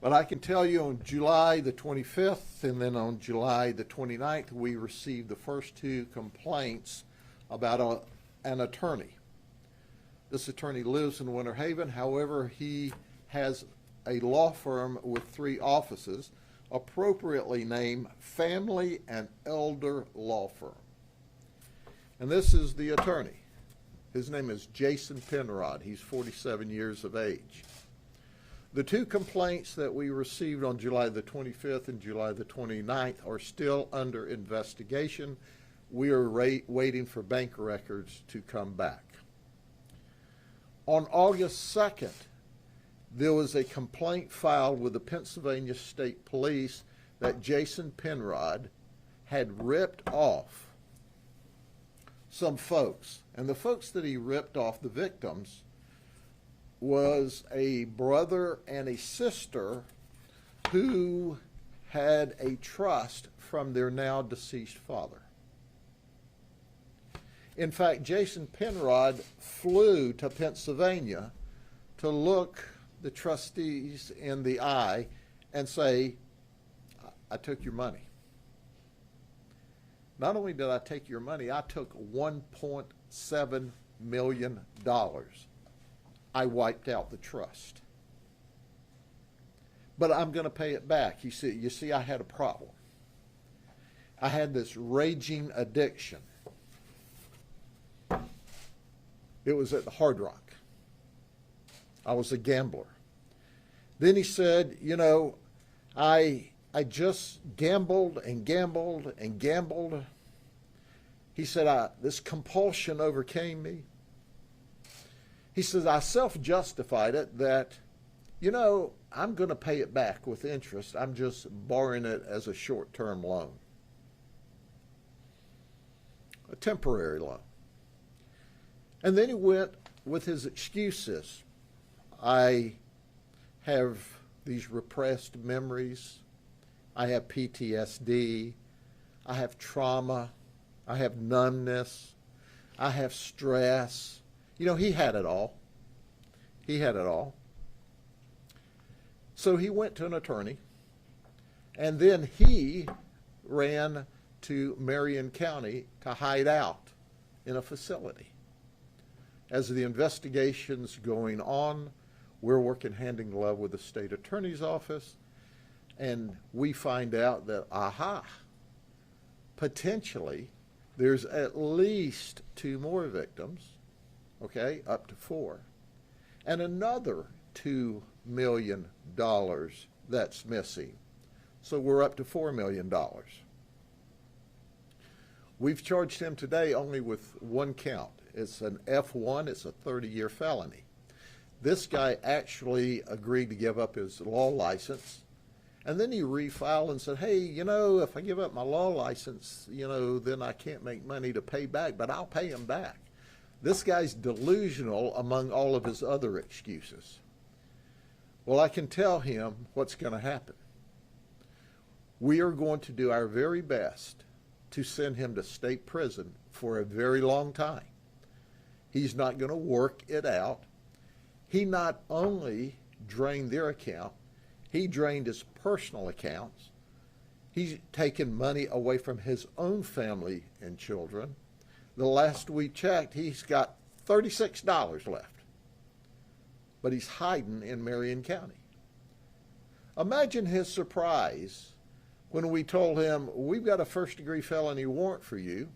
But I can tell you on July the 25th and then on July the 29th, we received the first two complaints about an attorney. This attorney lives in Winter Haven. However, he has a law firm with 3 offices, appropriately named Family and Elder Law Firm. And this is the attorney. His name is Jason Penrod. He's 47 years of age. The 2 complaints that we received on July the 25th and July the 29th are still under investigation. We are waiting for bank records to come back. On August 2nd, there was a complaint filed with the Pennsylvania State Police that Jason Penrod had ripped off some folks. And the folks that he ripped off, the victims, was a brother and a sister who had a trust from their now deceased father. In fact, Jason Penrod flew to Pennsylvania to look the trustees in the eye and say, I took your money. Not only did I take your money, I took $1.7 million. I wiped out the trust. But I'm going to pay it back. You see, I had a problem. I had this raging addiction. It was at the Hard Rock. I was a gambler. Then he said, you know, I just gambled and gambled and gambled. He said, this compulsion overcame me. He says, I self-justified it that, you know, I'm going to pay it back with interest. I'm just borrowing it as a short-term loan, a temporary loan. And then he went with his excuses. I have these repressed memories. I have PTSD. I have trauma. I have numbness. I have stress. You know, he had it all. He had it all. So he went to an attorney, and then he ran to Marion County to hide out in a facility. As the investigation's going on, we're working hand in glove with the state attorney's office, and we find out that, potentially there's at least 2 more victims, okay, up to 4, and another $2 million that's missing. So we're up to $4 million. We've charged him today only with 1 count. It's an F1, it's a 30-year felony. This guy actually agreed to give up his law license, and then he refiled and said, hey, you know, if I give up my law license, you know, then I can't make money to pay back, but I'll pay him back. This guy's delusional among all of his other excuses. Well, I can tell him what's going to happen. We are going to do our very best to send him to state prison for a very long time. He's not going to work it out. He not only drained their account, he drained his personal accounts. He's taken money away from his own family and children. The last we checked, he's got $36 left. But he's hiding in Marion County. Imagine his surprise when we told him, we've got a first-degree felony warrant for you,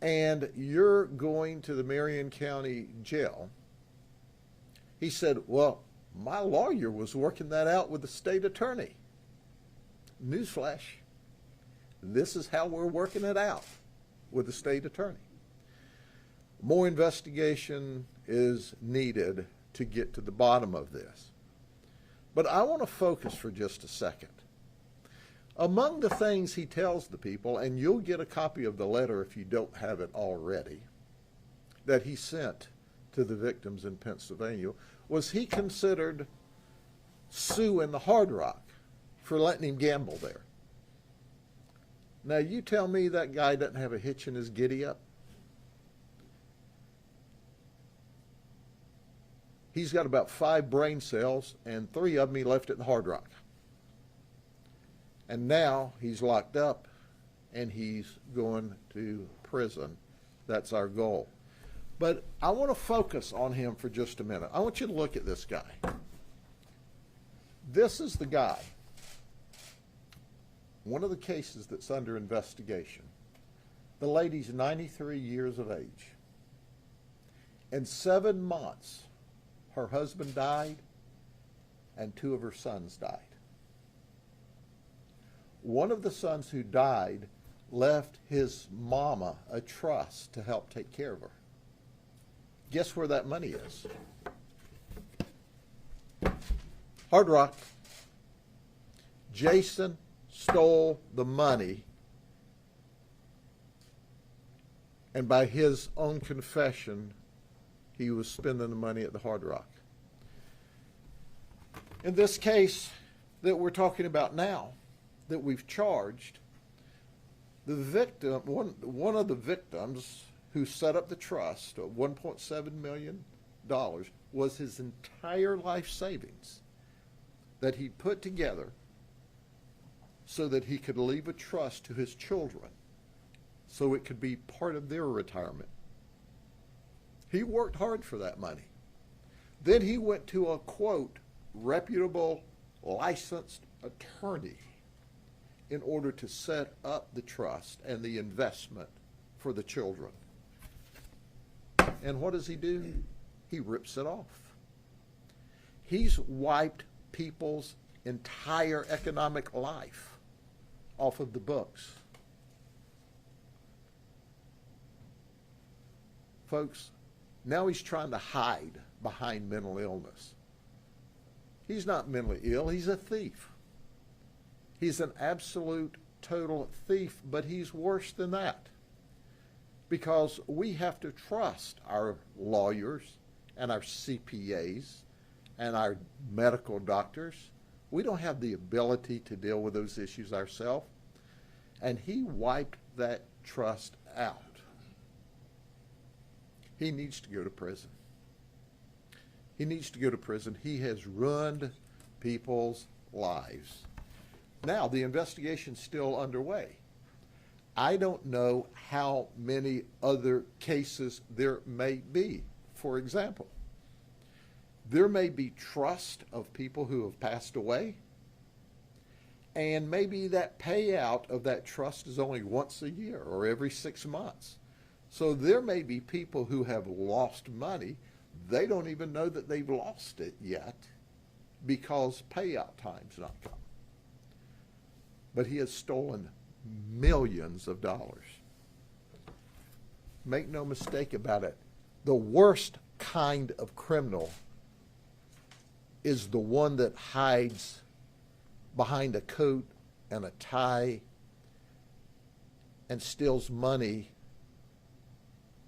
and you're going to the Marion County jail. He said, well, my lawyer was working that out with the state attorney. Newsflash, this is how we're working it out with the state attorney. More investigation is needed to get to the bottom of this. But I want to focus for just a second. Among the things he tells the people, and you'll get a copy of the letter if you don't have it already, that he sent to the victims in Pennsylvania, was he considered suing the Hard Rock for letting him gamble there. Now you tell me that guy doesn't have a hitch in his giddy up. He's got about 5 brain cells, and 3 of them he left at the Hard Rock. And now he's locked up, and he's going to prison. That's our goal. But I want to focus on him for just a minute. I want you to look at this guy. This is the guy. One of the cases that's under investigation. The lady's 93 years of age. In 7 months, her husband died and 2 of her sons died. One of the sons who died left his mama a trust to help take care of her. Guess where that money is? Hard Rock. Jason stole the money, and by his own confession, he was spending the money at the Hard Rock. In this case that we're talking about now, that we've charged, the victim, one of the victims who set up the trust of $1.7 million was his entire life savings that he put together so that he could leave a trust to his children so it could be part of their retirement. He worked hard for that money. Then he went to a, quote, reputable, licensed attorney in order to set up the trust and the investment for the children. And what does he do? He rips it off. He's wiped people's entire economic life off of the books. Folks, now he's trying to hide behind mental illness. He's not mentally ill, he's a thief. He's an absolute, total thief, but he's worse than that. Because we have to trust our lawyers and our CPAs and our medical doctors. We don't have the ability to deal with those issues ourselves. And he wiped that trust out. He needs to go to prison. He needs to go to prison. He has ruined people's lives. Now, the investigation's still underway. I don't know how many other cases there may be. For example, there may be trust of people who have passed away, and maybe that payout of that trust is only once a year or every 6 months. So there may be people who have lost money. They don't even know that they've lost it yet because payout time's not come. But he has stolen millions of dollars. Make no mistake about it. The worst kind of criminal is the one that hides behind a coat and a tie and steals money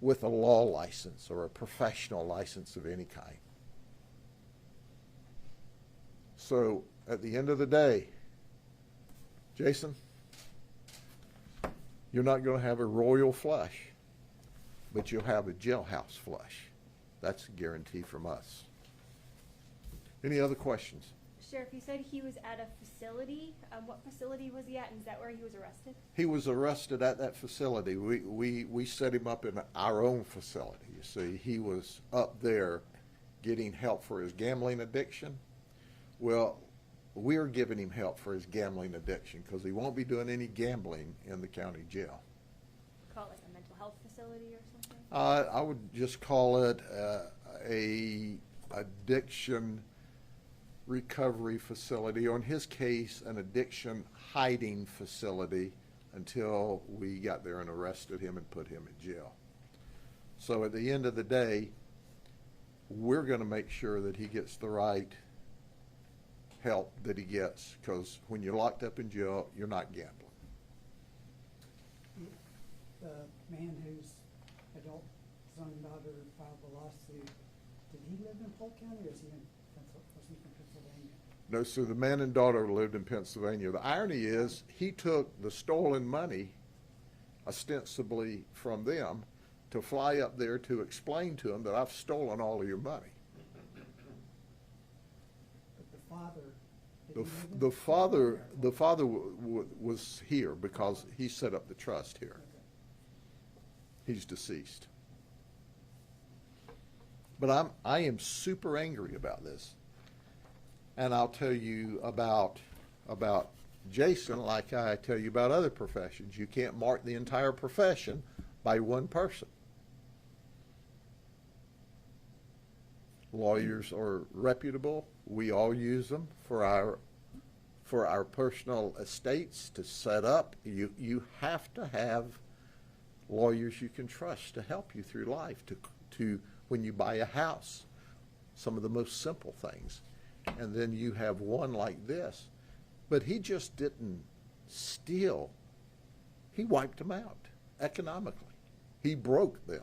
with a law license or a professional license of any kind. So at the end of the day, Jason, you're not going to have a royal flush, but you'll have a jailhouse flush. That's a guarantee from us. Any other questions? Sheriff, you said he was at a facility. What facility was he at, and is that where he was arrested? He was arrested at that facility. We set him up in our own facility. You see, he was up there getting help for his gambling addiction. Well, we're giving him help for his gambling addiction because he won't be doing any gambling in the county jail. Call it like a mental health facility or something? I would just call it a addiction recovery facility, or in his case, an addiction hiding facility until we got there and arrested him and put him in jail. So at the end of the day, we're going to make sure that he gets the right help that he gets, because when you're locked up in jail, you're not gambling. The man whose adult son and daughter filed the lawsuit, did he live in Polk County, or was he from Pennsylvania? No, so the man and daughter lived in Pennsylvania. The irony is he took the stolen money, ostensibly from them, to fly up there to explain to them that I've stolen all of your money. The, Did he f- live in the father, Pennsylvania or- the father was here because he set up the trust here. Okay. He's deceased. But I am super angry about this. And I'll tell you about Jason like I tell you about other professions. You can't mark the entire profession by one person. Lawyers are reputable. We all use them for our personal estates to set up. You have to have lawyers you can trust to help you through life, to when you buy a house, some of the most simple things. And then you have one like this. But he just didn't steal. He wiped them out economically. He broke them.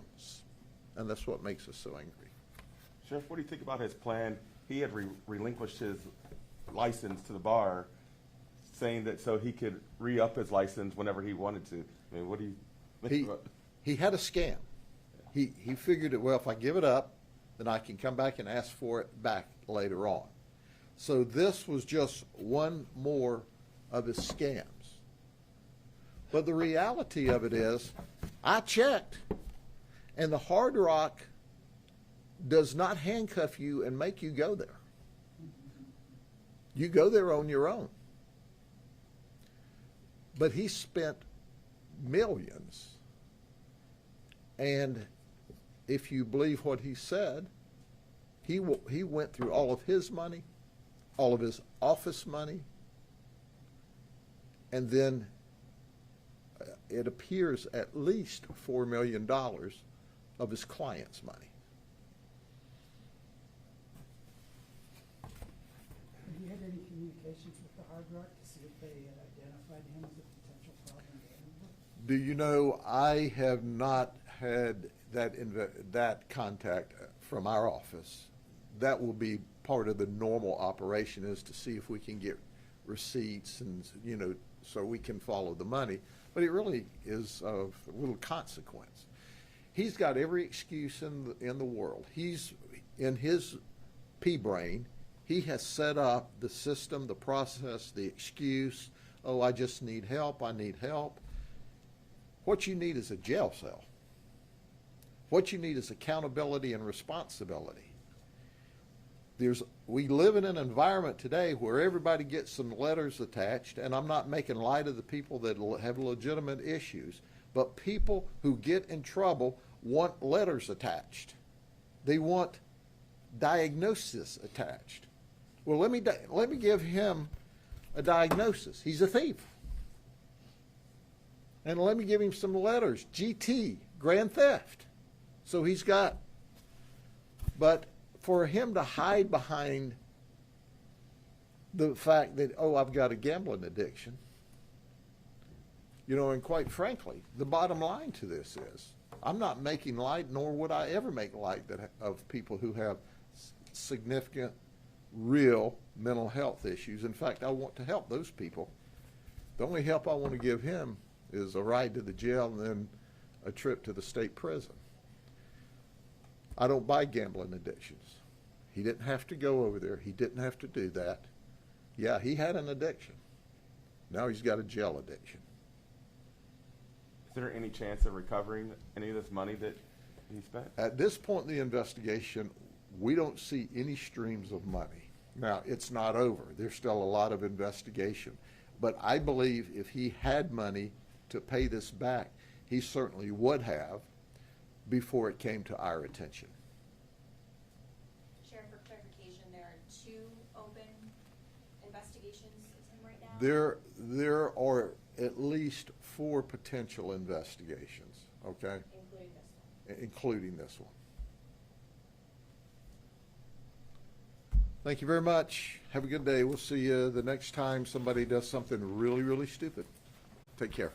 And that's what makes us so angry. Sheriff, what do you think about his plan? He had relinquished his license to the bar, saying that so he could re-up his license whenever he wanted to. I mean, what do you think about? He had a scam. He figured that, well, if I give it up, then I can come back and ask for it back later on. So this was just one more of his scams. But the reality of it is, I checked, and the Hard Rock does not handcuff you and make you go there. You go there on your own. But he spent millions. And if you believe what he said, he went through all of his money, all of his office money, and then it appears at least $4 million of his client's money. Have you had any communications with the Hard Rock to see if they had identified him as a potential problem to handle? Do you know, I have not had that contact from our office. That will be part of the normal operation, is to see if we can get receipts and, so we can follow the money. But it really is of little consequence. He's got every excuse in the world. He's, in his pea brain, he has set up the system, the process, the excuse. Oh, I just need help. I need help. What you need is a jail cell. What you need is accountability and responsibility. We live in an environment today where everybody gets some letters attached, and I'm not making light of the people that have legitimate issues, but people who get in trouble want letters attached. They want diagnosis attached. Well, let me give him a diagnosis. He's a thief. And let me give him some letters. GT, grand theft. So he's got, but for him to hide behind the fact that, oh, I've got a gambling addiction, and quite frankly, the bottom line to this is, I'm not making light, nor would I ever make light of people who have significant, real mental health issues. In fact, I want to help those people. The only help I want to give him is a ride to the jail and then a trip to the state prison. I don't buy gambling addictions. He didn't have to go over there. He didn't have to do that. Yeah, he had an addiction. Now he's got a jail addiction. Is there any chance of recovering any of this money that he spent? At this point in the investigation, we don't see any streams of money. Now, it's not over. There's still a lot of investigation. But I believe if he had money to pay this back, he certainly would have before it came to our attention. Sheriff, for clarification, there are 2 open investigations of him right now? There are at least 4 potential investigations, okay? Including this one? Including this one. Thank you very much. Have a good day. We'll see you the next time somebody does something really, really stupid. Take care.